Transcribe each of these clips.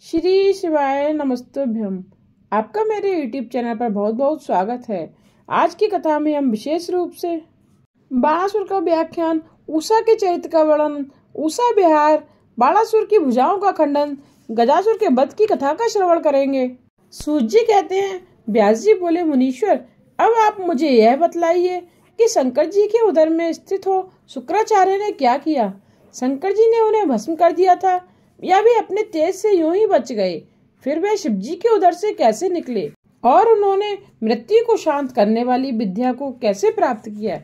श्री शिवाय नमस्तुभ्यम। आपका मेरे YouTube चैनल पर बहुत बहुत स्वागत है। आज की कथा में हम विशेष रूप से बाणासुर का व्याख्यान, उषा के चरित्र का वर्णन, उषा विहार, बाणासुर की भुजाओं का खंडन, गजासुर के वध की कथा का श्रवण करेंगे। सूत जी कहते हैं, व्यास जी बोले, मुनीश्वर, अब आप मुझे यह बतलाइए कि शंकर जी के उदर में स्थित हो शुक्राचार्य ने क्या किया। शंकर जी ने उन्हें भस्म कर दिया था या वे अपने तेज से यूं ही बच गए? फिर वे शिव जी के उदर से कैसे निकले और उन्होंने मृत्यु को शांत करने वाली विद्या को कैसे प्राप्त किया?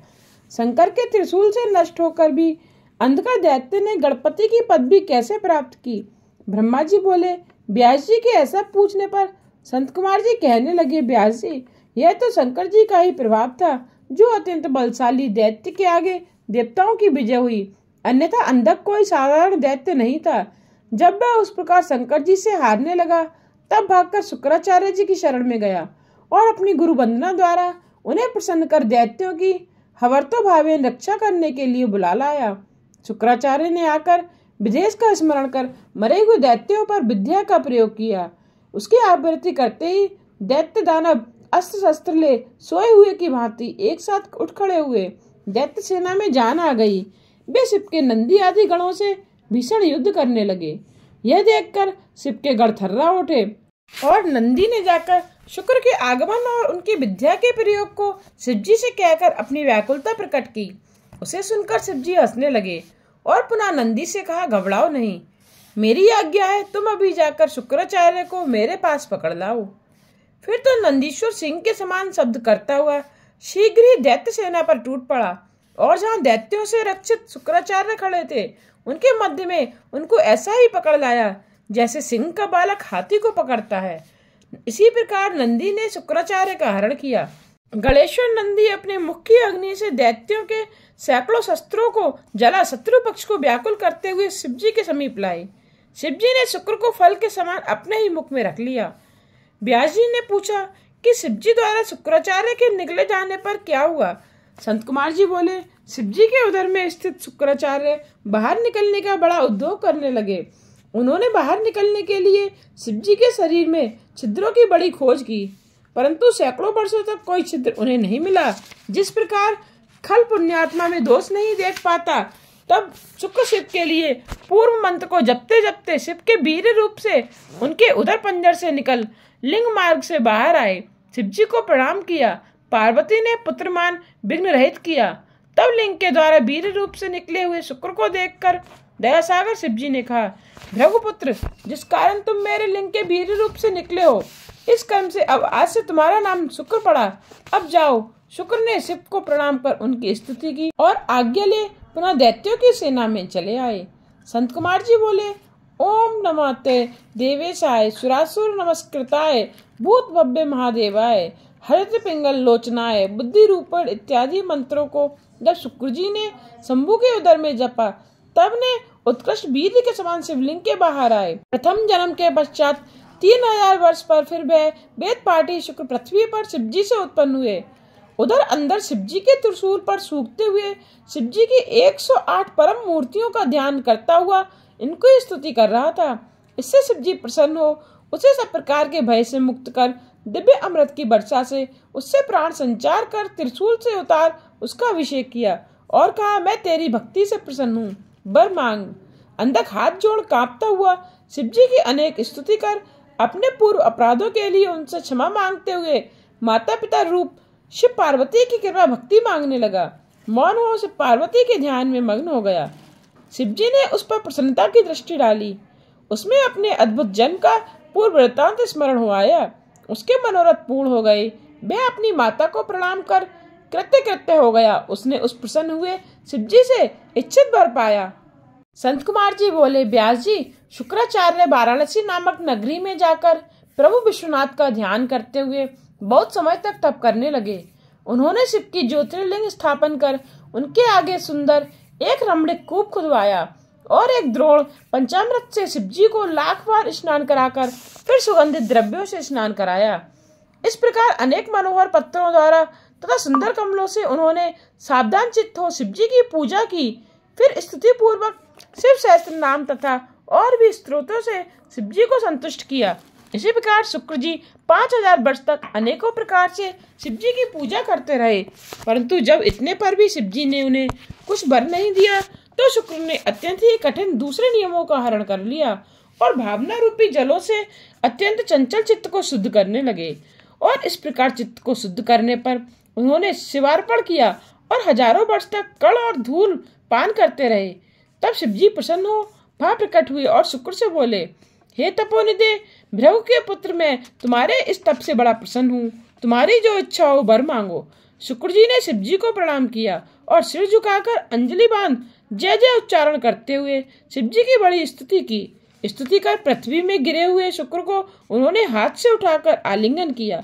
शंकर के त्रिशूल से नष्ट होकर भी अंधकार दैत्य ने गणपति की पदवी कैसे प्राप्त की? ब्रह्मा जी बोले। व्यास जी के ऐसा पूछने पर संत कुमार जी कहने लगे, व्यास जी, यह तो शंकर जी का ही प्रभाव था जो अत्यंत बलशाली दैत्य के आगे देवताओं की विजय हुई, अन्यथा अंधक कोई साधारण दैत्य नहीं था। जब वह उस प्रकार शंकर जी से हारने लगा तब भागकर शुक्राचार्य जी की शरण में गया और अपनी गुरु वंदना द्वारा उन्हें प्रसन्न कर दैत्यों की हवर्तोभावेन रक्षा करने के लिए बुला लाया। शुक्राचार्य ने आकर विदेश का स्मरण कर मरे हुए दैत्यों पर विद्या का प्रयोग किया। उसकी आवृत्ति करते ही दैत्य दानव अस्त्र शस्त्र ले सोए हुए की भांति एक साथ उठ खड़े हुए। दैत्य सेना में जान आ गई। वे शिव के नंदी आदि गणों से भीषण युद्ध करने लगे। यह देखकर शिव के गण थर्रा उठे और नंदी ने जाकर शुक्र के आगमन और उनकी विद्या के प्रयोग को शिव जी से कहकर अपनी व्याकुलता प्रकट की। उसे सुनकर शिव जी हंसने लगे और पुनः नंदी से कहा, घबराओ नहीं, मेरी आज्ञा है, तुम अभी जाकर शुक्राचार्य को मेरे पास पकड़ लाओ। फिर तो नंदीश्वर सिंह के समान शब्द करता हुआ शीघ्र ही दैत्य सेना पर टूट पड़ा और जहाँ दैत्यों से रक्षित शुक्राचार्य खड़े थे उनके मध्य में उनको ऐसा ही पकड़ लाया जैसे सिंह का बालक हाथी को पकड़ता है। इसी प्रकार नंदी ने शुक्राचार्य का हरण किया। गणेश्वर नंदी अपने मुख की अग्नि से दैत्यों के सैकड़ों शस्त्रों को जला शत्रु पक्ष को व्याकुल करते हुए शिव जी के समीप लाए। शिव जी ने शुक्र को फल के समान अपने ही मुख में रख लिया। व्यास जी ने पूछा कि शिव जी द्वारा शुक्राचार्य के निकले जाने पर क्या हुआ? संत कुमार जी बोले, शिव जी के उदर में स्थित शुक्राचार्य बाहर निकलने का बड़ा उद्योग करने लगे। उन्होंने बाहर निकलने के लिए शिव जी के शरीर में छिद्रों की बड़ी खोज की, परंतु सैकड़ों वर्षों तक कोई छिद्र उन्हें नहीं मिला। जिस प्रकार खल पुण्यात्मा में दोष नहीं देख पाता, तब शुक्र शिव के लिए पूर्व मंत्र को जपते जपते शिव के वीर रूप से उनके उदर पंजर से निकल लिंग मार्ग से बाहर आए। शिव जी को प्रणाम किया। पार्वती ने पुत्रमान विघ्न रहित किया। तब लिंग के द्वारा वीर रूप से निकले हुए शुक्र को देखकर दया सागर शिव जी ने कहा, भृगुपुत्र, जिस कारण तुम मेरे लिंग के वीर रूप से निकले हो, इस कर्म से अब आज से तुम्हारा नाम शुक्र पड़ा। अब जाओ। शुक्र ने शिव को प्रणाम कर उनकी स्तुति की और आज्ञा ले पुनः दैत्यों की सेना में चले आए। संत कुमार जी बोले, ओम नमस्ते देवेशाय सुरासुर नमस्कृताय भूत भव्य महादेवाय हरित पिंगल लोचनाय बुद्धि रूपण इत्यादि मंत्रों को जब शुक्र जी ने शंभु के उदर में जपा, तब ने उत्कृष्ट वीर के समान शिवलिंग के बाहर आए। प्रथम जन्म के पश्चात 3000 वर्ष पर फिर वह वेद पाठी शुक्र पृथ्वी पर शिव जी से उत्पन्न हुए। उधर अंदर शिव जी के त्रिशूल पर सूखते हुए शिव जी की 108 परम मूर्तियों का ध्यान करता हुआ इनको स्तुति कर रहा था। इससे शिव जी प्रसन्न हो उसे सब प्रकार के भय से मुक्त कर दिव्य अमृत की वर्षा से उससे प्राण संचार कर त्रिशूल से उतार उसका अभिषेक किया और कहा, मैं तेरी भक्ति से प्रसन्न हूँ, वर मांग। अंधक हाथ जोड़ कांपता हुआ शिव जी की अनेक स्तुति कर अपने पूर्व अपराधों के लिए उनसे क्षमा मांगते हुए माता पिता रूप शिव पार्वती की कृपा भक्ति मांगने लगा। मौन हो शिव पार्वती के ध्यान में मग्न हो गया। शिव जी ने उस पर प्रसन्नता की दृष्टि डाली। उसमें अपने अद्भुत जन्म का पूर्व वृत्तांत स्मरण हो आया। उसके मनोरथ पूर्ण हो गए। वह अपनी माता को प्रणाम कर कृत्य कृत्य हो गया। उसने उस प्रसन्न हुए शिव जी से इच्छित वर पाया। संत कुमार जी बोले, व्यास जी, शुक्राचार्य वाराणसी नामक नगरी में जाकर प्रभु विश्वनाथ का ध्यान करते हुए बहुत समय तक तप करने लगे। उन्होंने शिव की ज्योतिर्लिंग स्थापन कर उनके आगे सुंदर एक रमणीक कूप खुदवाया और एक द्रोण पंचामृत से शिव जी को 1,00,000 बार स्नान कराकर फिर सुगंधित द्रव्यों से स्नान कराया। इस प्रकार अनेक मनोहर पत्रों द्वारा तथा सुंदर कमलों से उन्होंने सावधान चित्त हो शिव जी की पूजा की। फिर स्तुति पूर्वक शिव सहस्त्र नाम तथा और भी स्त्रोतों से शिव जी को संतुष्ट किया। इसी प्रकार शुक्र जी 5000 वर्ष तक अनेकों प्रकार से शिव जी की पूजा करते रहे, परंतु जब इतने पर भी शिव जी ने उन्हें कुछ वर नहीं दिया तो शुक्र ने अत्यंत ही कठिन दूसरे नियमों का हरण कर लिया और भावना रूपी जलों से अत्यंत चंचल चित्त को शुद्ध करने लगे। और इस प्रकार चित्त को शुद्ध करने पर उन्होंने शिवार्पण किया और हजारों वर्ष तक कण और धूल पान करते रहे। तब शिव जी प्रसन्न हो वहां प्रकट हुए और शुक्र से बोले, हे तपोनिधे, भृगु के पुत्र, मैं तुम्हारे इस तप से बड़ा प्रसन्न हूँ। तुम्हारी जो इच्छा हो वर मांगो। शुक्र जी ने शिव जी को प्रणाम किया और सिर झुकाकर अंजलि बांध जय जय उच्चारण करते हुए शिव जी की बड़ी स्तुति की। स्तुति कर पृथ्वी में गिरे हुए शुक्र को उन्होंने हाथ से उठाकर आलिंगन किया।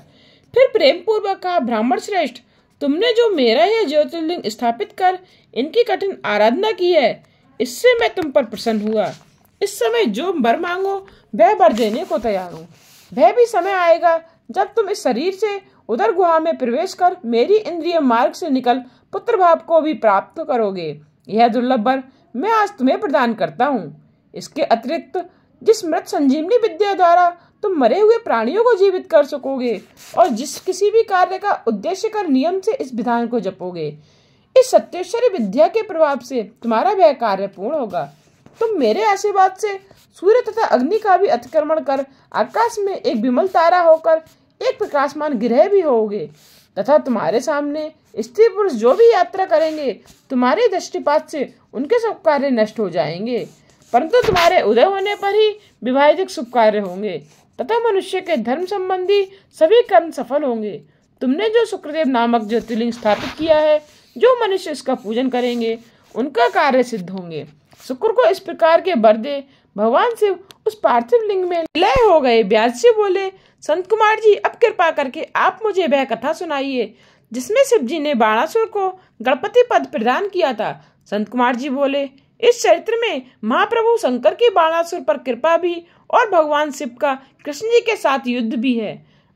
फिर प्रेम पूर्वक कहा, ब्राह्मण श्रेष्ठ, तुमने जो मेरा यह ज्योतिर्लिंग स्थापित कर इनकी कठिन आराधना की है, इससे मैं तुम पर प्रसन्न हुआ। इस समय जो वर मांगो वह वर देने को तैयार हूँ। वह भी समय आएगा जब तुम इस शरीर से उदर गुहा में प्रवेश कर मेरी इंद्रिय मार्ग से निकल पुत्र भाव को भी प्राप्त करोगे। यह दुर्लभ वर मैं आज तुम्हें प्रदान करता हूँ। इसके अतिरिक्त जिस मृत संजीवनी विद्या द्वारा तुम मरे हुए प्राणियों को जीवित कर सकोगे और जिस किसी भी कार्य का उद्देश्य कर नियम से इस विधान को जपोगे, इस सत्येश्वरी विद्या के प्रभाव से तुम्हारा वह कार्य पूर्ण होगा। तुम मेरे आशीर्वाद से सूर्य तथा अग्नि का भी अतिक्रमण कर आकाश में एक विमल तारा होकर एक प्रकाशमान ग्रह भी होगे तथा तुम्हारे सामने स्त्री पुरुष जो भी यात्रा करेंगे तुम्हारे दृष्टिपात से उनके सब कार्य नष्ट हो जाएंगे, परंतु तुम्हारे उदय होने पर ही विवाहित शुभ कार्य होंगे तथा मनुष्य के धर्म संबंधी सभी कर्म सफल होंगे। तुमने जो शुक्रदेव नामक ज्योतिर्लिंग स्थापित किया है, जो मनुष्य इसका पूजन करेंगे उनका कार्य सिद्ध होंगे। शुक्र को इस प्रकार के वर दे भगवान शिव उस पार्थिव लिंग में लय हो गए। व्यास जी बोले, संत कुमार जी, अब कृपा करके आप मुझे वह कथा सुनाइए जिसमें शिव जी ने बाणासुर को गणपति पद प्रदान किया था। संत कुमार जी बोले, इस चरित्र में महाप्रभु शंकर की बाणासुर पर कृपा भी और भगवान शिव का कृष्ण जी के साथ युद्ध भी है।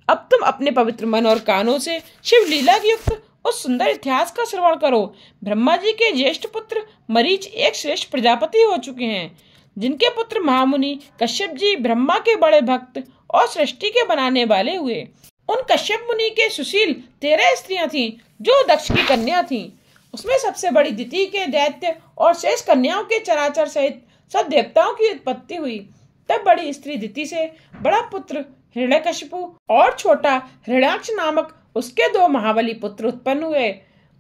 अब तुम अपने पवित्र मन और कानों से शिव लीला युक्त उस सुंदर इतिहास का श्रवण करो। ब्रह्मा जी के ज्येष्ठ पुत्र मरीच एक श्रेष्ठ प्रजापति हो चुके हैं, जिनके पुत्र महामुनि कश्यप जी ब्रह्मा के बड़े भक्त और सृष्टि के बनाने वाले हुए। उन कश्यप मुनि के सुशील 13 स्त्रियां थीं, जो दक्ष की कन्या थीं। उसमें सबसे बड़ी दिति के दैत्य और शेष कन्याओं के चराचर सहित सब देवताओं की उत्पत्ति हुई। तब बड़ी स्त्री दिति से बड़ा पुत्र हिरण्यकशिपु और छोटा हिरण्याक्ष नामक उसके 2 महाबली पुत्र उत्पन्न हुए।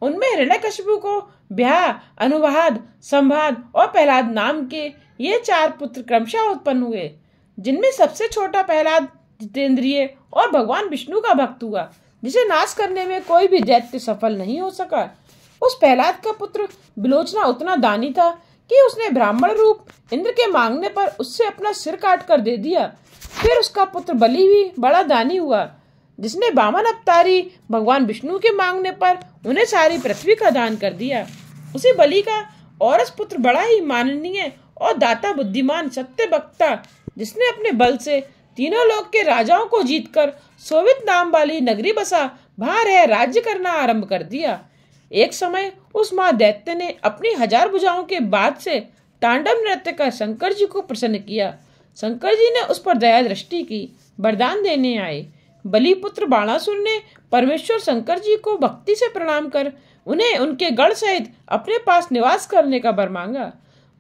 उनमें हिरण्यकशिपु को ब्याह, अनुवाद, संवाद और प्रहलाद नाम के ये 4 पुत्र क्रमशः उत्पन्न हुए, जिनमें सबसे छोटा प्रहलाद जितेंद्रिय और भगवान विष्णु का भक्त हुआ, जिसे नाश करने में कोई भी दैत्य सफल नहीं हो सका। उस प्रहलाद का पुत्र विलोचना उतना दानी था कि उसने ब्राह्मण रूप इंद्र के मांगने पर उससे अपना सिर काट कर दे दिया। फिर उसका पुत्र बलि भी बड़ा दानी हुआ, जिसने वामन अवतारी भगवान विष्णु के मांगने पर उन्हें सारी पृथ्वी का दान कर दिया। उसी बलि का औरस पुत्र बड़ा ही माननीय और दाता बुद्धिमान सत्य वक्ता, जिसने अपने बल से तीनों लोक के राजाओं को जीतकर सोवित नाम वाली नगरी बसा वहां रह राज्य करना आरंभ कर दिया। एक समय उस महादैत्य ने अपनी 1000 भुजाओं के बाद से तांडव नृत्य कर शंकर जी को प्रसन्न किया। शंकर जी ने उस पर दया दृष्टि की, वरदान देने आए। बलि पुत्र बाणासुर ने परमेश्वर शंकर जी को भक्ति से प्रणाम कर उन्हें उनके गढ़ सहित अपने पास निवास करने का वर मांगा।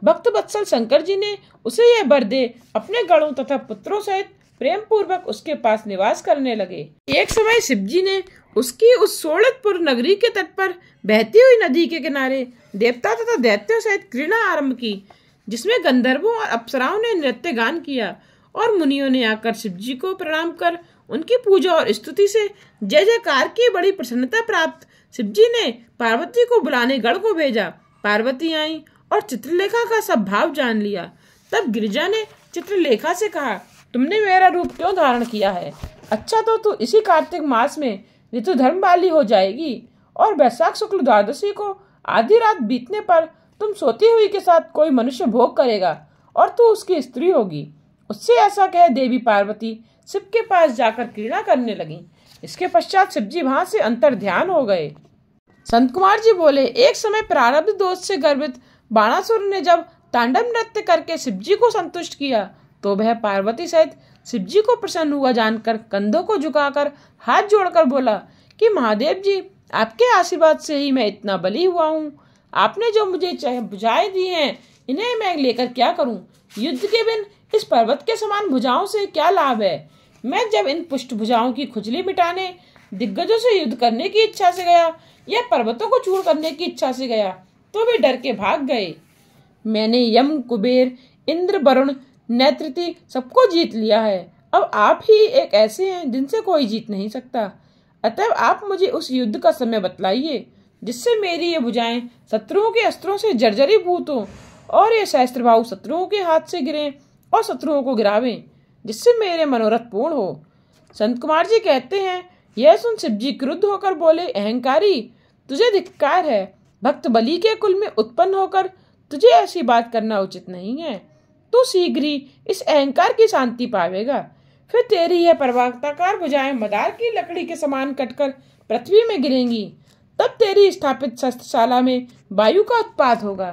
भक्त वत्सल शंकर जी ने उसे यह वर दे अपने गढ़ों तथा पुत्रों सहित प्रेम पूर्वक उसके पास निवास करने लगे। एक समय शिव जी ने उसकी उस सोलतपुर नगरी के तट पर बहती हुई नदी के किनारे देवता तथा दैत्यों सहित क्रीड़ा आरंभ की, जिसमें गंधर्वों और अप्सराओं ने नृत्य गान किया और मुनियों ने आकर शिव जी को प्रणाम कर उनकी पूजा और स्तुति से जय जयकार की बड़ी प्रसन्नता प्राप्त। शिव जी ने पार्वती को बुलाने गढ़ को भेजा। पार्वती आई और चित्रलेखा का सब भाव जान लिया। तब गिरिजा ने चित्रलेखा से कहा, तुमने मेरा रूप क्यों धारण किया है? अच्छा तो तू इसी कार्तिक मास में ऋतु धर्म वाली हो जाएगी और वैशाख शुक्ल द्वादशी को आधी रात बीतने पर तुम सोती हुई के साथ कोई मनुष्य भोग करेगा और तू उसकी स्त्री होगी। उससे ऐसा कह देवी पार्वती शिव के पास जाकर क्रीड़ा करने लगी। इसके पश्चात शिव जी वहां से अंतर ध्यान हो गए। संत कुमार जी बोले, एक समय प्रारब्ध दोष से गर्भित बाणासुर ने जब तांडव नृत्य करके शिवजी को संतुष्ट किया तो वह पार्वती सहित शिवजी को प्रसन्न हुआ जानकर कंधों को झुकाकर हाथ जोड़कर बोला कि महादेव जी, आपके आशीर्वाद से ही मैं इतना बली हुआ हूँ। आपने जो मुझे भुजाएं दी हैं, इन्हें मैं लेकर क्या करूं? युद्ध के बिन इस पर्वत के समान भुजाओं से क्या लाभ है? मैं जब इन पुष्ट भुजाओं की खुजली मिटाने दिग्गजों से युद्ध करने की इच्छा से गया या पर्वतों को चूर करने की इच्छा से गया तो वे डर के भाग गए। मैंने यम, कुबेर, इंद्र, वरुण, नैत्रति सबको जीत लिया है। अब आप ही एक ऐसे हैं जिनसे कोई जीत नहीं सकता। अतः आप मुझे उस युद्ध का समय बतलाइए जिससे मेरी ये भुजाएं शत्रुओं के अस्त्रों से जर्जरीभूत हो और ये सहस्त्रबाहु शत्रुओं के हाथ से गिरें और शत्रुओं को गिरावें, जिससे मेरे मनोरथ पूर्ण हो। संत कुमार जी कहते हैं, यह सुन शिवजी क्रुद्ध होकर बोले, अहंकारी, तुझे धिक्कार है। भक्त बलि के कुल में उत्पन्न होकर तुझे ऐसी बात करना उचित नहीं है। तू शीघ्र ही इस अहंकार की शांति पावेगा। फिर तेरी यह पर्वताकार भुजाएं मदार की लकड़ी के समान कटकर पृथ्वी में गिरेंगी। तब तेरी स्थापित शस्त्रशाला में वायु का उत्पात होगा।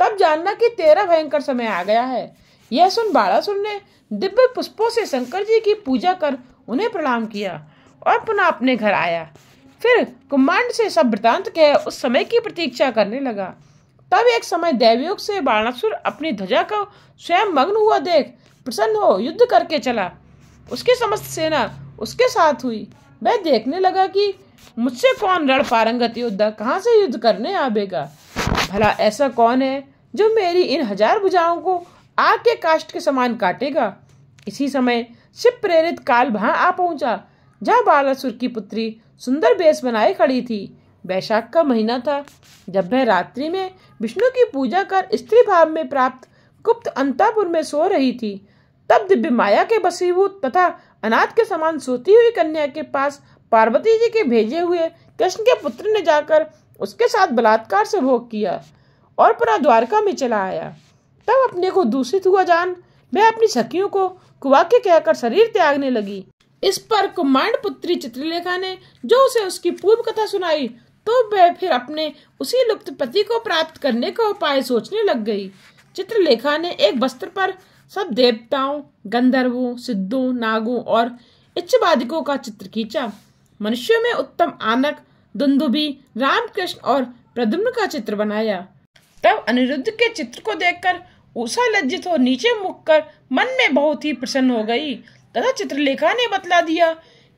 तब जानना कि तेरा भयंकर समय आ गया है। यह सुन बाणासुर ने दिव्य पुष्पों से शंकर जी की पूजा कर उन्हें प्रणाम किया और पुनः अपने घर आया। फिर कुम्मांड से सब वृतांत कह उस समय की प्रतीक्षा करने लगा। तब एक समय दैवयोग से बाणासुर अपनी ध्वजा को स्वयं मग्न हुआ देख प्रसन्न हो युद्ध करके चला। उसकी समस्त सेना उसके साथ हुई। वह देखने लगा कि मुझसे कौन रण पारंगत योद्धा कहाँ से युद्ध करने आवेगा। भला ऐसा कौन है जो मेरी इन 1000 भुजाओं को आग के काष्ठ के समान काटेगा। इसी समय शिव प्रेरित काल वहां आ पहुंचा जहाँ बालासुर की पुत्री सुंदर वेश बनाए खड़ी थी। वैशाख का महीना था। जब वह रात्रि में विष्णु की पूजा कर स्त्री भाव में प्राप्त गुप्त अंतापुर में सो रही थी, तब दिव्य माया के वशीभूत तथा अनाथ के समान सोती हुई कन्या के पास पार्वती जी के भेजे हुए कृष्ण के पुत्र ने जाकर उसके साथ बलात्कार से भोग किया और पुनः द्वारका में चला आया। तब अपने को दूषित हुआ जान वह अपनी सखियों को कुवाक्य कहकर शरीर त्यागने लगी। इस पर कुम्मांड पुत्री चित्रलेखा ने जो उसे उसकी पूर्व कथा सुनाई तो वह फिर अपने उसी लुप्त पति को प्राप्त करने का उपाय सोचने लग गई। चित्रलेखा ने एक वस्त्र पर सब देवताओं, गंधर्वों, सिद्धों, नागों और इच्छवादिकों का चित्र खींचा। मनुष्यों में उत्तम आनक, दुंदुभी, रामकृष्ण और प्रद्युम्न का चित्र बनाया। तब अनिरुद्ध के चित्र को देखकर उषा लज्जित हो नीचे मुख कर मन में बहुत ही प्रसन्न हो गई तथा चित्रलेखा ने बतला दिया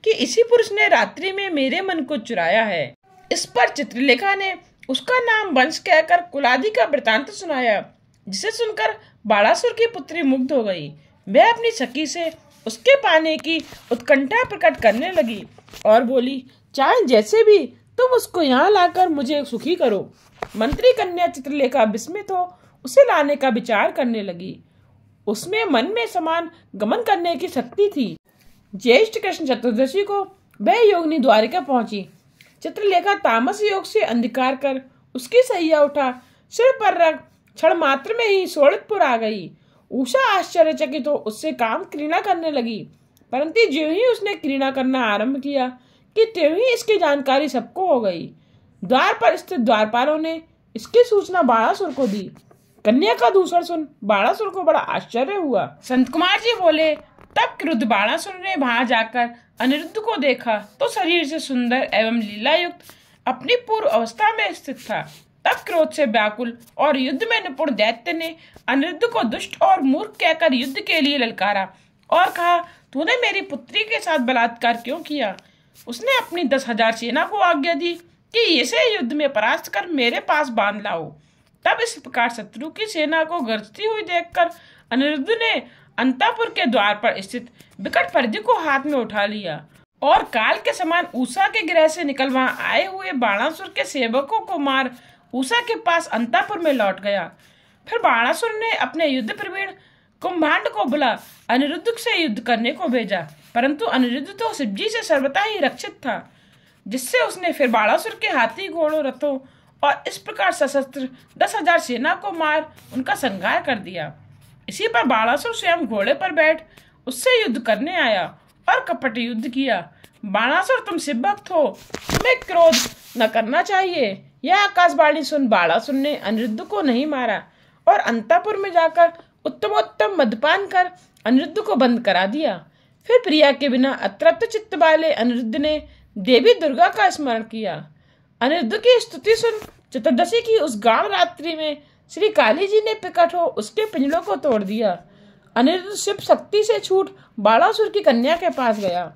कि इसी पुरुष ने रात्रि में मेरे मन को चुराया है। इस पर चित्रलेखा ने उसका नाम वंश कहकर कुलादि का वृतांत सुनाया, जिसे सुनकर बाणासुर की पुत्री मुग्ध हो गई। वह अपनी सखी से उसके पाने की उत्कंठा प्रकट करने लगी और बोली, चाहे जैसे भी तुम उसको यहाँ लाकर मुझे सुखी करो। मंत्री कन्या चित्रलेखा विस्मित हो उसे लाने का विचार करने लगी। उसमें मन में समान गमन करने की शक्ति थी। ज्येष्ठ कृष्ण चतुर्दशी को वह योगिनी द्वारिका पहुंची। चित्रलेखा तामस योग से अंधकार कर उसकी सैया उठा सिर पर रख क्षण मात्र में ही सोड़ितपुर आ गई। उषा आश्चर्यचकित हो उससे काम क्रीड़ा करने लगी, परंतु ज्यों ही उसने क्रीड़ा करना आरंभ किया कि त्यों ही इसकी जानकारी सबको हो गई। द्वार पर स्थित द्वारपालों ने इसकी सूचना बाणासुर को दी। कन्या का दूसरा सुन बाणासुर को बड़ा आश्चर्य हुआ। संत कुमार जी बोले, तब क्रुद्ध बाणासुर ने वहां जाकर अनिरुद्ध को देखा तो शरीर से सुंदर एवं लीलायुक्त अपनी पूर्व अवस्था में स्थित था। तब क्रोध से व्याकुल और युद्ध में निपुण दैत्य ने अनिरुद्ध को दुष्ट और मूर्ख कहकर युद्ध के लिए ललकारा और कहा, तूने मेरी पुत्री के साथ बलात्कार क्यों किया? उसने अपनी 10,000 सेना को आज्ञा दी कि इसे युद्ध में परास्त कर मेरे पास बांध लाओ। तब इस प्रकार शत्रु की सेना को गरजती हुई देखकर अनिरुद्ध ने अंतापुर के द्वार पर स्थित विकट परिधि को हाथ में उठा लिया और काल के समान उषा के गृह से निकल वहां आए हुए बाणासुर के सेवकों को मार उषा के पास अंतापुर में लौट गया। फिर बाणासुर ने अपने युद्ध प्रवीण कुंभांड को बुला अनिरुद्ध से युद्ध करने को भेजा, परंतु अनिरुद्ध तो शिवजी से सर्वथा ही रक्षित था, जिससे उसने फिर बाणासुर के हाथी, घोड़ों, रथों और इस प्रकार सशस्त्र 10,000 सेना को मार उनका संहार कर दिया। इसी पर बाणासुर स्वयं घोड़े पर बैठ उससे युद्ध करने आया और कपट युद्ध किया। बाणासुर, तुम शिव भक्त हो, तुम्हें क्रोध न करना चाहिए। यह आकाशवाणी सुन बाणासुर ने अनिरुद्ध को नहीं मारा और अंतापुर में जाकर उत्तमोत्तम मद्यपान कर अनिरुद्ध को बंद करा दिया। फिर प्रिया के बिना अतृप्त चित्त वाले अनिरुद्ध ने देवी दुर्गा का स्मरण किया। अनिरुद्ध की स्तुति सुन चतुर्दशी की उस गाढ़ रात्रि में श्री काली जी ने प्रकट हो उसके पिंजड़ों को तोड़ दिया। अनिरुद्ध शिव शक्ति से छूट बाणासुर की कन्या के पास गया।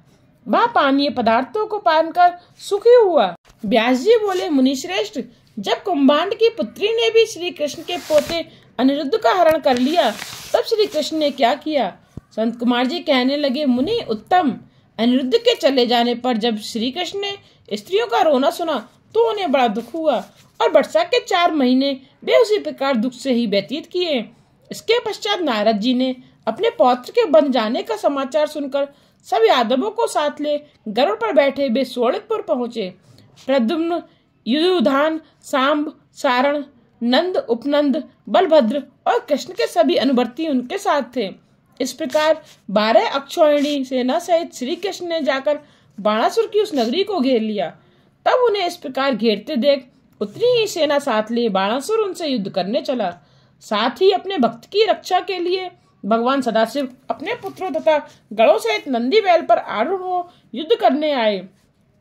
वह पानीय पदार्थों को पान कर सुखी हुआ। व्यास जी बोले, मुनिश्रेष्ठ, जब कुंभांड की पुत्री ने भी श्री कृष्ण के पोते अनिरुद्ध का हरण कर लिया, तब श्री कृष्ण ने क्या किया? संत कुमार जी कहने लगे, मुनि उत्तम, अनिरुद्ध के चले जाने पर जब श्री कृष्ण ने स्त्रियों का रोना सुना तो उन्हें बड़ा दुख हुआ और वर्षा के 4 महीने वे उसी प्रकार दुख से ही व्यतीत किए। इसके पश्चात नारद जी ने अपने पौत्र के बन जाने का समाचार सुनकर सब यादवों को साथ ले गरुड़ पर बैठे वे शोणितपुर पहुंचे। प्रद्युम्न, युयुधान, सांब, सारण, नंद, उपनंद, बलभद्र और कृष्ण के सभी अनुवर्ती उनके साथ थे। इस प्रकार 12 अक्षौहिणी सेना सहित श्री कृष्ण ने जाकर बाणासुर की उस नगरी को घेर लिया। तब उन्हें इस प्रकार घेरते देख उतनी ही सेना साथ ले बाणासुर उनसे युद्ध करने चला। साथ ही अपने भक्त की रक्षा के लिए भगवान सदाशिव अपने पुत्रों तथा गणों सहित नंदी बैल पर आरूढ़ हो युद्ध करने आए।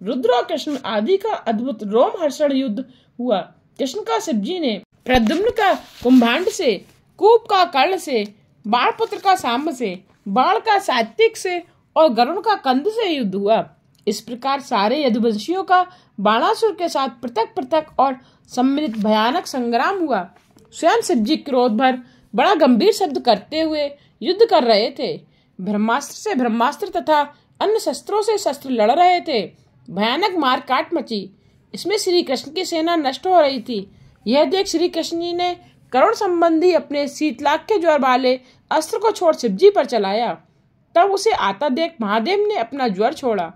रुद्र और कृष्ण आदि का अद्भुत रोमहर्षण युद्ध हुआ। कृष्ण का शिवजी ने, प्रद्युम्न का कुंभांड से, कूप का कर्ण से, बाणपुत्र का सांब से, बाण का सात्विक से और गरुड़ का कंद से युद्ध हुआ। इस प्रकार सारे यदुवंशियों का बाणासुर के साथ पृथक पृथक और सम्मिलित भयानक संग्राम हुआ। स्वयं शिवजी क्रोध भर बड़ा गंभीर शब्द करते हुए युद्ध कर रहे थे। ब्रह्मास्त्र से ब्रह्मास्त्र तथा अन्य शस्त्रों से शस्त्र लड़ रहे थे। भयानक मार काट मची। इसमें श्री कृष्ण की सेना नष्ट हो रही थी। यह देख श्री कृष्ण जी ने करुण संबंधी अपने शीतलाख्य ज्वर वाले अस्त्र को छोड़ शिवजी पर चलाया। तब उसे आता देख महादेव ने अपना ज्वर छोड़ा।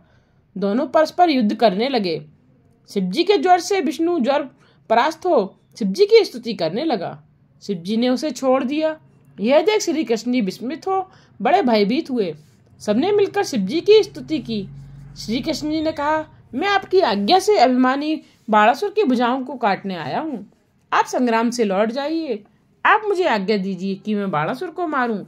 दोनों परस्पर युद्ध करने लगे। शिवजी के ज्वर से विष्णु ज्वर परास्त हो शिवजी की स्तुति करने लगा। शिवजी ने उसे छोड़ दिया। यह देख श्री कृष्ण जी विस्मित हो बड़े भयभीत हुए। सबने मिलकर शिवजी की स्तुति की। श्री कृष्ण जी ने कहा, मैं आपकी आज्ञा से अभिमानी बाणासुर की भुजाओं को काटने आया हूँ। आप संग्राम से लौट जाइए। आप मुझे आज्ञा दीजिए कि मैं बाणासुर को मारूं।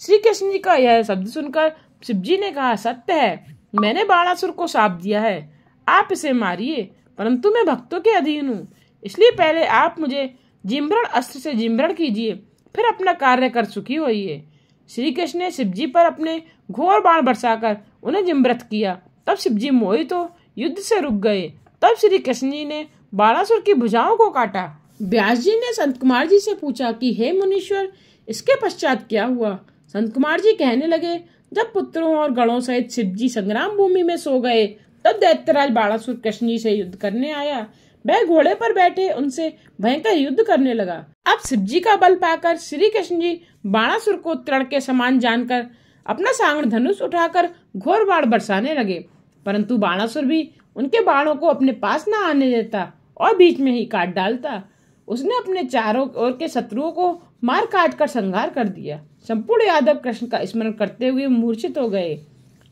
श्री कृष्ण जी का यह शब्द सुनकर शिवजी ने कहा, सत्य है, मैंने बाणासुर को शाप दिया है। आप इसे मारिए, परंतु मैं भक्तों के अधीन हूँ, इसलिए पहले आप मुझे जिम्भरण अस्त्र से जिम्भरण कीजिए, फिर अपना कार्य कर सुखी होइए। श्री कृष्ण ने शिवजी पर अपने घोर बाण बरसाकर उन्हें जिम्भृत किया। तब शिवजी मोहित हो युद्ध से रुक गए। तब श्री कृष्ण जी ने बाणासुर की भुजाओं को काटा। व्यास जी ने संत कुमार जी से पूछा कि हे मुनीश्वर, इसके पश्चात क्या हुआ? संत कुमार जी कहने लगे, जब पुत्रों और गणों सहित शिवजी संग्राम भूमि में सो गए, तब दैत्यराज बाणासुर कृष्ण जी से युद्ध करने आया। वह घोड़े पर बैठे उनसे भयंकर युद्ध करने लगा। अब शिवजी का बल पाकर श्री कृष्ण जी बाणासुर को तृण के समान जानकर अपना सांगड़ धनुष उठाकर घोर बाण बरसाने लगे, परंतु बाणासुर भी उनके बाणों को अपने पास न आने देता और बीच में ही काट डालता। उसने अपने चारों ओर के शत्रुओं को मार काट कर संहार कर दिया। संपूर्ण यादव कृष्ण का स्मरण करते हुए मूर्छित हो गए।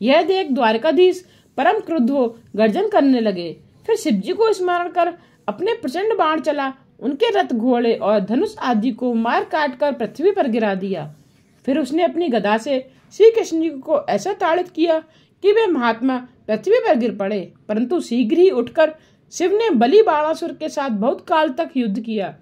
यह देख द्वारकाधीश परम क्रुद्ध हो गर्जन करने लगे। फिर शिवजी को स्मरण कर अपने प्रचंड बाण चला उनके रथ, घोड़े और धनुष आदि को मार काट कर पृथ्वी पर गिरा दिया। फिर उसने अपनी गदा से श्री कृष्ण जी को ऐसा ताड़ित किया कि वे महात्मा पृथ्वी पर गिर पड़े, परंतु शीघ्र ही उठकर शिव ने बलि बाणासुर के साथ बहुत काल तक युद्ध किया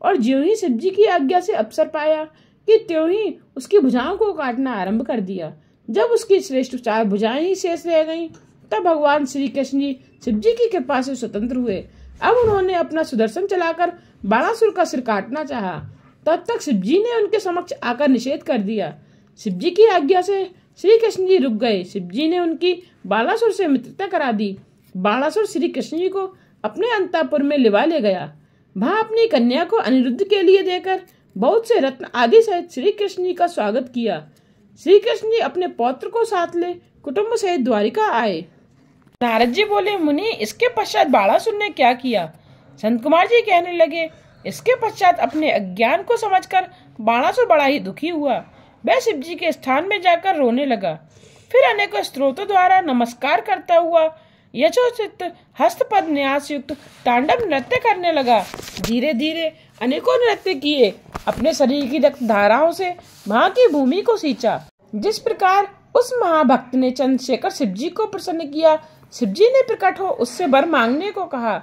और ज्यों ही शिवजी की आज्ञा से अवसर पाया कि त्यों ही उसकी भुजाओं को काटना आरंभ कर दिया। जब उसकी श्रेष्ठ 4 भुजाएं ही शेष रह गईं, तब भगवान श्री कृष्ण जी शिवजी की कृपा से स्वतंत्र हुए। अब उन्होंने अपना सुदर्शन चलाकर बाणासुर का सिर काटना चाहा। तब तक शिवजी ने उनके समक्ष आकर निषेध कर दिया। शिवजी की आज्ञा से श्री कृष्ण जी रुक गए। शिवजी ने उनकी बाणासुर से मित्रता करा दी। बाणासुर श्री कृष्ण जी को अपने अंतःपुर में लिवा ले गया। वहां अपनी कन्या को अनिरुद्ध के लिए देकर बहुत से रत्न आदि सहित श्री कृष्ण जी का स्वागत किया। श्री कृष्ण जी अपने पौत्र को साथ ले कुटुंब सहित द्वारिका आए। नारद जी बोले, मुनि, इसके पश्चात बाणासुर ने क्या किया? संत कुमार जी कहने लगे, इसके पश्चात अपने अज्ञान को समझकर बाणासुर बड़ा ही दुखी हुआ। वह शिव जी के स्थान में जाकर रोने लगा। फिर अनेकों स्त्रोतों द्वारा नमस्कार करता हुआ यशोचित हस्तपद न्यास युक्त तांडव नृत्य करने लगा। धीरे धीरे अनेकों नृत्य किए, अपने शरीर की रक्त धाराओं से वहां की भूमि को सींचा। जिस प्रकार उस महाभक्त ने चंद्रशेखर शिवजी को प्रसन्न किया, शिवजी ने प्रकट हो उससे वर मांगने को कहा।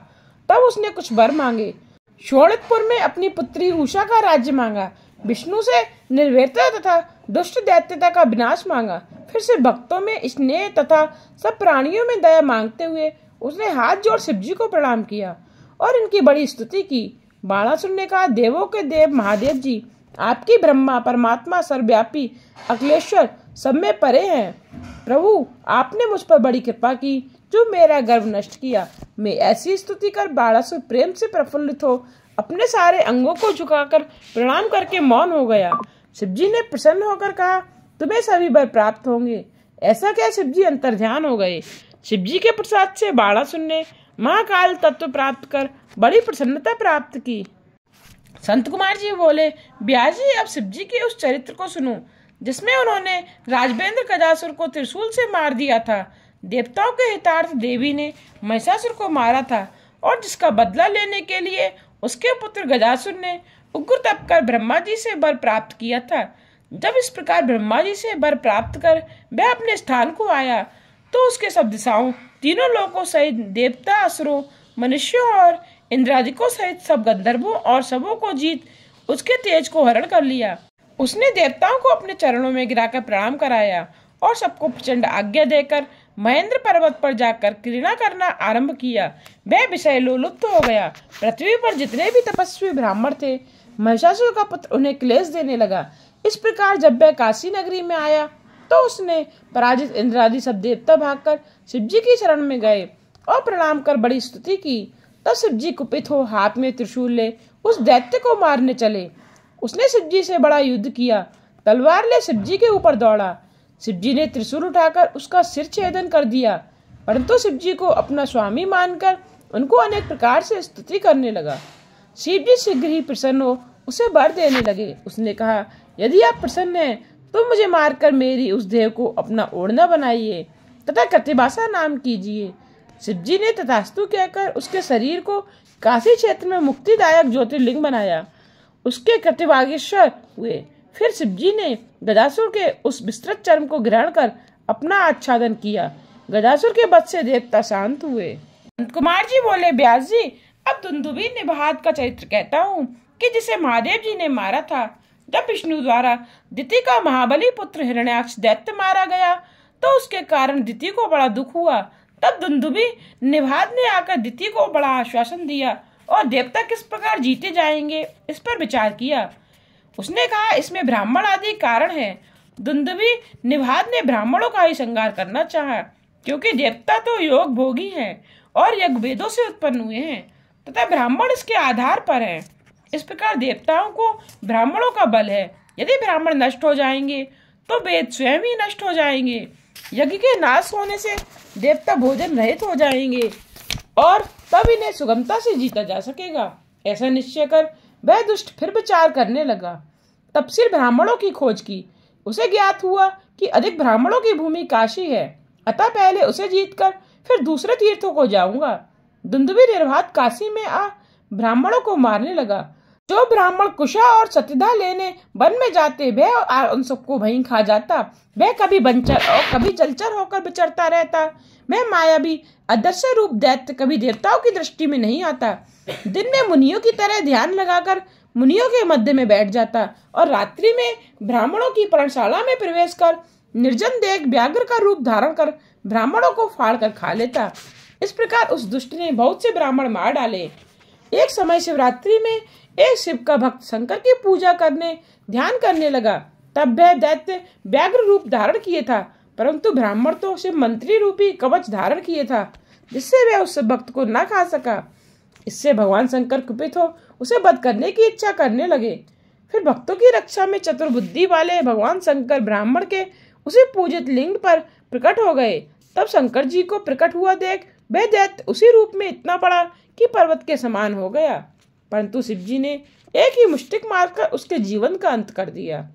तब उसने कुछ वर मांगे। शोणितपुर में अपनी पुत्री उषा का राज्य मांगा, विष्णु से निर्भयता तथा दुष्ट दैत्यता का विनाश मांगा। फिर से भक्तों में स्नेह तथा सब प्राणियों में दया मांगते हुए उसने हाथ जोड़ शिवजी को प्रणाम किया और इनकी बड़ी स्तुति की। बाणासुर ने कहा, देवों के देव महादेव जी, आपकी ब्रह्मा परमात्मा सर्वव्यापी अखिलेश्वर सब में परे हैं। प्रभु, आपने मुझ पर बड़ी कृपा की जो मेरा गर्व नष्ट किया। मैं ऐसी स्तुति कर बाणासुर प्रेम से प्रफुल्लित हो अपने सारे अंगों को झुकाकर प्रणाम करके मौन हो गया। शिवजी ने प्रसन्न होकर कहा, तुम्हें सभी वर प्राप्त होंगे। ऐसा क्या शिवजी अंतर्ध्यान हो गए। शिवजी के प्रसाद से बाणासुर ने महाकाल तत्व प्राप्त कर बड़ी प्रसन्नता प्राप्त की। संत कुमार जी बोले, ब्यास जी, अब शिवजी के उस चरित्र को सुनो जिसमें उन्होंने राजवेंद्र गजासुर को त्रिशूल से मार दिया था। देवताओं के हितार्थ देवी ने महिषासुर को मारा था और जिसका बदला लेने के लिए उसके पुत्र गजासुर ने उग्र तप कर ब्रह्मा जी से वर प्राप्त किया था। जब इस प्रकार ब्रह्मा जी से वर प्राप्त कर वह अपने स्थान को आया तो उसके सब दिशाओं तीनों लोकों सहित देवता, असुरों, मनुष्यों और इंद्रादिकों सहित सब गंधर्वों और सबों को जीत उसके तेज को हरण कर लिया। उसने देवताओं को अपने चरणों में गिराकर प्रणाम कराया और सबको प्रचंड आज्ञा देकर महेंद्र पर्वत पर जाकर क्रीड़ा करना आरंभ किया। वह विषय लोलुप्त हो गया। पृथ्वी पर जितने भी तपस्वी ब्राह्मण थे, महिषासुर का पुत्र उन्हें क्लेश देने लगा। इस प्रकार जब वह काशी नगरी में आया तो उसने पराजित इंद्रादि सब देवता भागकर शिवजी की शरण में गए और प्रणाम कर बड़ी स्तुति की। तब शिवजी कुपित हो हाथ में त्रिशूल ले उस दैत्य को मारने चले। उसने शिवजी से बड़ा युद्ध किया, तलवार ले शिवजी के ऊपर दौड़ा। शिवजी ने त्रिशूल उठाकर उसका सिर छेदन कर दिया, परंतु शिवजी को अपना स्वामी मानकर उनको अनेक प्रकार से स्तुति करने लगा। शिवजी शीघ्र ही प्रसन्न हो उसे वर देने लगे। उसने कहा, यदि आप प्रसन्न हैं तो मुझे मारकर मेरी उस देह को अपना ओढ़ना बनाइए तथा कृतिवासा नाम कीजिए। शिवजी ने तथास्तु कहकर उसके शरीर को काशी क्षेत्र में मुक्तिदायक ज्योतिर्लिंग बनाया। उसके कृतिवागेश्वर हुए। फिर शिवजी ने गजासुर के उस विस्तृत चर्म को ग्रहण कर अपना आच्छादन किया। गजासुर के वध से देवता शांत हुए। संत कुमार जी बोले, व्यास जी, अब दुंदुभी निभात का चरित्र कहता हूँ कि जिसे महादेव जी ने मारा था। जब विष्णु द्वारा दिति का महाबली पुत्र हिरण्याक्ष दैत्य मारा गया तो उसके कारण दिति को बड़ा दुख हुआ। तब दुंदुभी निभात ने आकर दिति को बड़ा आश्वासन दिया और देवता किस प्रकार जीते जाएंगे इस पर विचार किया। उसने कहा, इसमें ब्राह्मण आदि कारण है। दुंदुभी निभात ने ब्राह्मणों का ही संहार करना चाहा, क्योंकि देवता तो योग भोगी हैं और यज्ञ वेदों से उत्पन्न हुए हैं तथा ब्राह्मण इसके आधार पर हैं। इस प्रकार देवताओं को ब्राह्मणों का बल है। यदि ब्राह्मण नष्ट हो जाएंगे तो वेद स्वयं ही नष्ट हो जाएंगे। यज्ञ के नाश होने से देवता भोजन रहित हो जाएंगे और तब इन्हें सुगमता से जीता जा सकेगा। ऐसा निश्चय कर वह दुष्ट फिर विचार करने लगा। तब से ब्राह्मणों की खोज की। उसे ज्ञात हुआ कि अधिक ब्राह्मणों की भूमि काशी है, अतः पहले उसे जीतकर फिर दूसरे तीर्थों को जाऊंगा। दुंदुभी निर्वात काशी में आ ब्राह्मणों को मारने लगा। जो ब्राह्मण कुशा और सत्यधा लेने वन में जाते वह उन सबको वहीं खा जाता। वह कभी बंचर और कभी जलचर होकर विचरता रहता। वह मायावी अदृश्य रूप दैत्य कभी देवताओं की दृष्टि में नहीं आता। दिन में मुनियों की तरह ध्यान लगाकर मुनियों के मध्य में बैठ जाता और रात्रि में ब्राह्मणों की पर्णशाला में प्रवेश कर निर्जन देख व्याघ्र का रूप धारण कर ब्राह्मणों को फाड़ कर खा लेता। इस प्रकार उस दुष्ट ने बहुत से ब्राह्मण मार डाले। एक समय शिवरात्रि में एक शिव का भक्त शंकर की पूजा करने ध्यान करने लगा। तब वह दैत्य व्याघ्र रूप धारण किए था, परंतु ब्राह्मण तो शिव मंत्री रूपी कवच धारण किए था, जिससे वह उस भक्त को न खा सका। इससे भगवान शंकर कुपित हो उसे वध करने की इच्छा करने लगे। फिर भक्तों की रक्षा में चतुर्बुद्धि वाले भगवान शंकर ब्राह्मण के उसे पूजित लिंग पर प्रकट हो गए। तब शंकर जी को प्रकट हुआ देख वह दैत्य उसी रूप में इतना बड़ा कि पर्वत के समान हो गया, परंतु शिवजी ने एक ही मुष्टिक मारकर उसके जीवन का अंत कर दिया।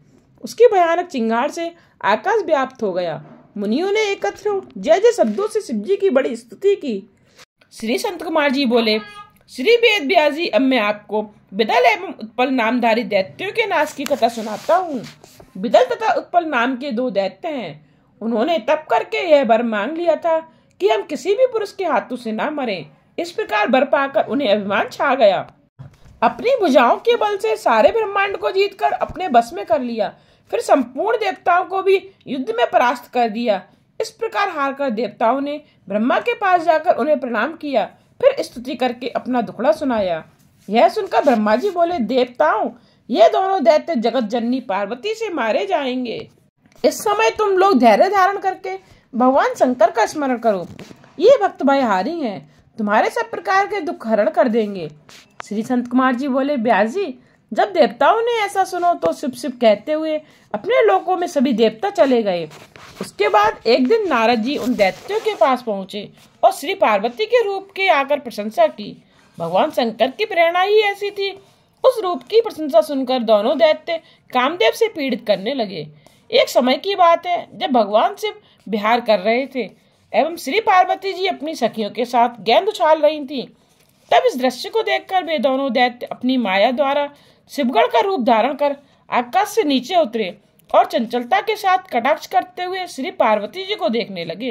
उसकी भयानक चिंगार से आकाश व्याप्त हो गया। मुनियों ने एकत्र जय जय शब्दों से शिव जी की बड़ी स्तुति की। श्री संत कुमार जी बोले, श्री वेद व्यास जी, अब मैं आपको बिदल एवं उत्पल नामधारी दैत्यों के नाश की कथा सुनाता हूँ। बिदल तथा उत्पल नाम के दो दैत्य हैं। उन्होंने तप करके यह वर मांग लिया था कि हम किसी भी पुरुष के हाथों से ना मरें। इस प्रकार वर पाकर उन्हें अभिमान छा गया। अपनी भुजाओं के बल से सारे ब्रह्मांड को जीतकर अपने बस में कर लिया। फिर संपूर्ण देवताओं को भी युद्ध में परास्त कर दिया। इस प्रकार हारकर देवताओं ने ब्रह्मा के पास जाकर उन्हें प्रणाम किया, फिर स्तुति करके अपना दुखड़ा सुनाया। यह सुनकर ब्रह्मा जी बोले, देवताओं, ये दोनों दैत्य जगत जननी पार्वती से मारे जाएंगे। इस समय तुम लोग धैर्य धारण करके भगवान शंकर का स्मरण करो। ये भक्त भयहारी हैं, तुम्हारे सब प्रकार के दुख हरण कर देंगे। श्री संत कुमार जी बोले, व्यास जी, जब देवताओं ने ऐसा सुनो तो शिव शिव कहते हुए अपने लोकों में सभी देवता चले गए। उसके बाद एक दिन नारद जी उन दैत्यों के पास पहुंचे और श्री पार्वती के रूप के आकर प्रशंसा की। भगवान शंकर की प्रेरणा ही ऐसी थी। उस रूप की प्रशंसा सुनकर दोनों दैत्य कामदेव से पीड़ित करने लगे। एक समय की बात है, जब भगवान शिव विहार कर रहे थे एवं श्री पार्वती जी अपनी सखियों के साथ गेंद उछाल रही थी। तब इस दृश्य को देखकर वे दोनों दैत्य अपनी माया द्वारा शिवगढ़ का रूप धारण कर आकाश से नीचे उतरे और चंचलता के साथ कटाक्ष करते हुए श्री पार्वती जी को देखने लगे।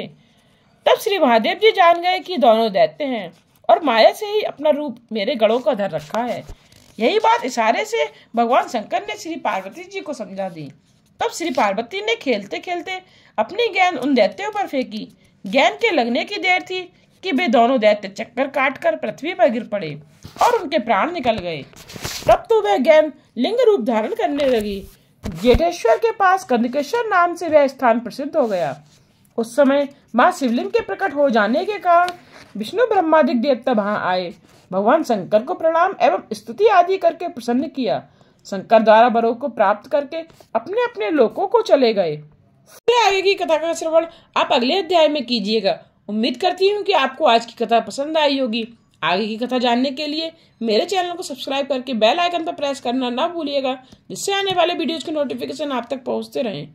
तब श्री महादेव जी जान गए कि दोनों दैत्य हैं और माया से ही अपना रूप मेरे गढ़ों का धर रखा है। यही बात इशारे से भगवान शंकर ने श्री पार्वती जी को समझा दी। तब श्री पार्वती ने खेलते खेलते अपनी गेंद उन दैत्यों पर फेंकी। गेंद के लगने की देर थी कि वे दोनों दैत्य चक्कर काटकर पृथ्वी पर गिर पड़े और उनके प्राण निकल गए। तब तो वह गेंद लिंग रूप धारण करने लगी। जेठेश्वर के पास कंदकेश्वर नाम से वह स्थान प्रसिद्ध हो गया। उस समय मां शिवलिंग के प्रकट हो जाने के कारण विष्णु ब्रह्मादिक देवता वहां आए। भगवान शंकर को प्रणाम एवं स्तुति आदि करके प्रसन्न किया। शंकर द्वारा वरों को प्राप्त करके अपने अपने लोकों को चले गए। आगे की कथा का श्रवण आप अगले अध्याय में कीजिएगा। उम्मीद करती हूँ कि आपको आज की कथा पसंद आई होगी। आगे की कथा जानने के लिए मेरे चैनल को सब्सक्राइब करके बेल आइकन पर प्रेस करना ना भूलिएगा, जिससे आने वाले वीडियोज के नोटिफिकेशन आप तक पहुँचते रहें।